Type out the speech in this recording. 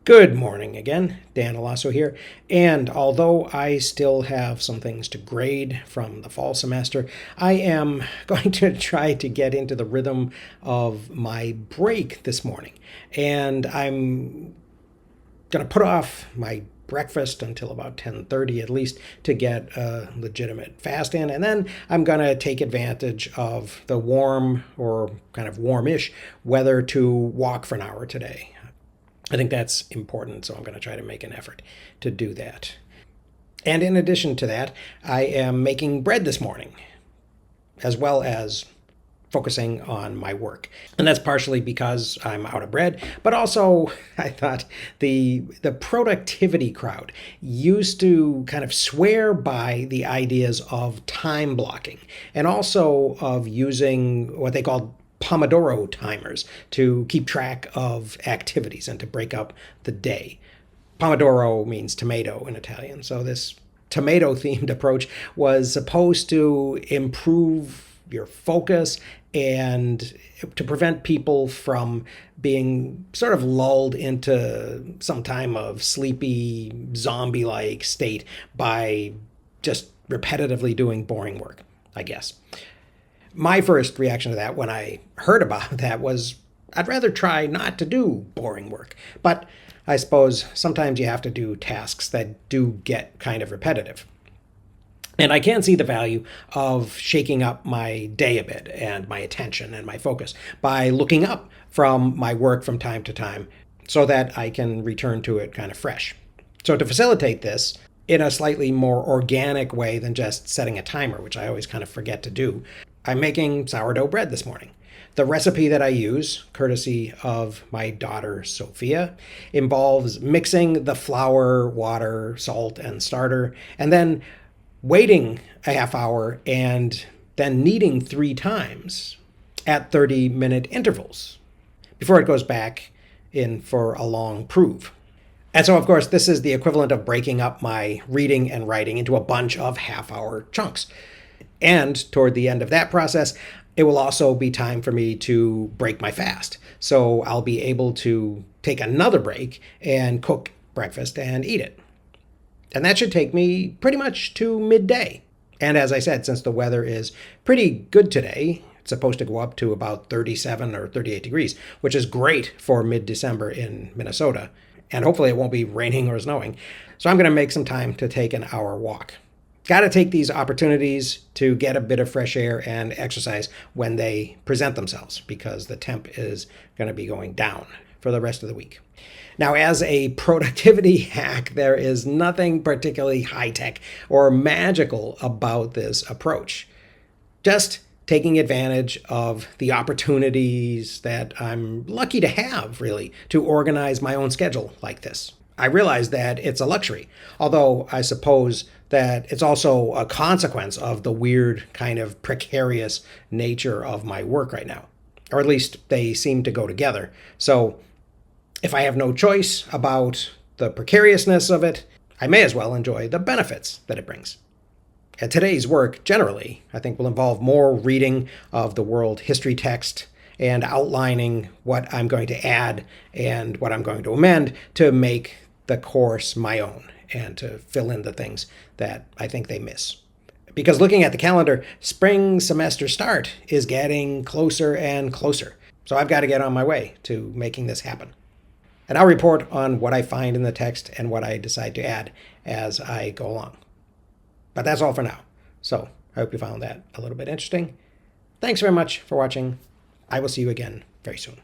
Good morning again, Dan Alasso here, and although I still have some things to grade from the fall semester, I am going to try to get into the rhythm of my break this morning, and I'm going to put off my breakfast until about 10:30 at least to get a legitimate fast in, and then I'm going to take advantage of the warm or kind of warmish weather to walk for an hour today. I think that's important, so I'm going to try to make an effort to do that. And in addition to that, I am making bread this morning, as well as focusing on my work. And that's partially because I'm out of bread, but also I thought the productivity crowd used to kind of swear by the ideas of time blocking and also of using what they call Pomodoro timers to keep track of activities and to break up the day. Pomodoro means tomato in Italian, so this tomato themed approach was supposed to improve your focus and to prevent people from being sort of lulled into some time of sleepy, zombie like state by just repetitively doing boring work, I guess. My first reaction to that when I heard about that was I'd rather try not to do boring work. But I suppose sometimes you have to do tasks that do get kind of repetitive. And I can see the value of shaking up my day a bit and my attention and my focus by looking up from my work from time to time so that I can return to it kind of fresh. So to facilitate this in a slightly more organic way than just setting a timer, which I always kind of forget to do, I'm making sourdough bread this morning. The recipe that I use, courtesy of my daughter Sophia, involves mixing the flour, water, salt, and starter, and then waiting a half hour and then kneading 3 times at 30-minute intervals before it goes back in for a long prove. And so, of course, this is the equivalent of breaking up my reading and writing into a bunch of half-hour chunks. And toward the end of that process, it will also be time for me to break my fast. So I'll be able to take another break and cook breakfast and eat it. And that should take me pretty much to midday. And as I said, since the weather is pretty good today, it's supposed to go up to about 37 or 38 degrees, which is great for mid-December in Minnesota. And hopefully it won't be raining or snowing. So I'm going to make some time to take an hour walk. Got to take these opportunities to get a bit of fresh air and exercise when they present themselves, because the temp is going to be going down for the rest of the week. Now, as a productivity hack, there is nothing particularly high-tech or magical about this approach. Just taking advantage of the opportunities that I'm lucky to have, really, to organize my own schedule like this. I realize that it's a luxury, although I suppose that it's also a consequence of the weird kind of precarious nature of my work right now. Or at least they seem to go together. So if I have no choice about the precariousness of it, I may as well enjoy the benefits that it brings. And today's work, generally, I think will involve more reading of the world history text and outlining what I'm going to add and what I'm going to amend to make the course my own and to fill in the things that I think they miss. Because looking at the calendar, spring semester start is getting closer and closer. So I've got to get on my way to making this happen. And I'll report on what I find in the text and what I decide to add as I go along. But that's all for now. So I hope you found that a little bit interesting. Thanks very much for watching. I will see you again very soon.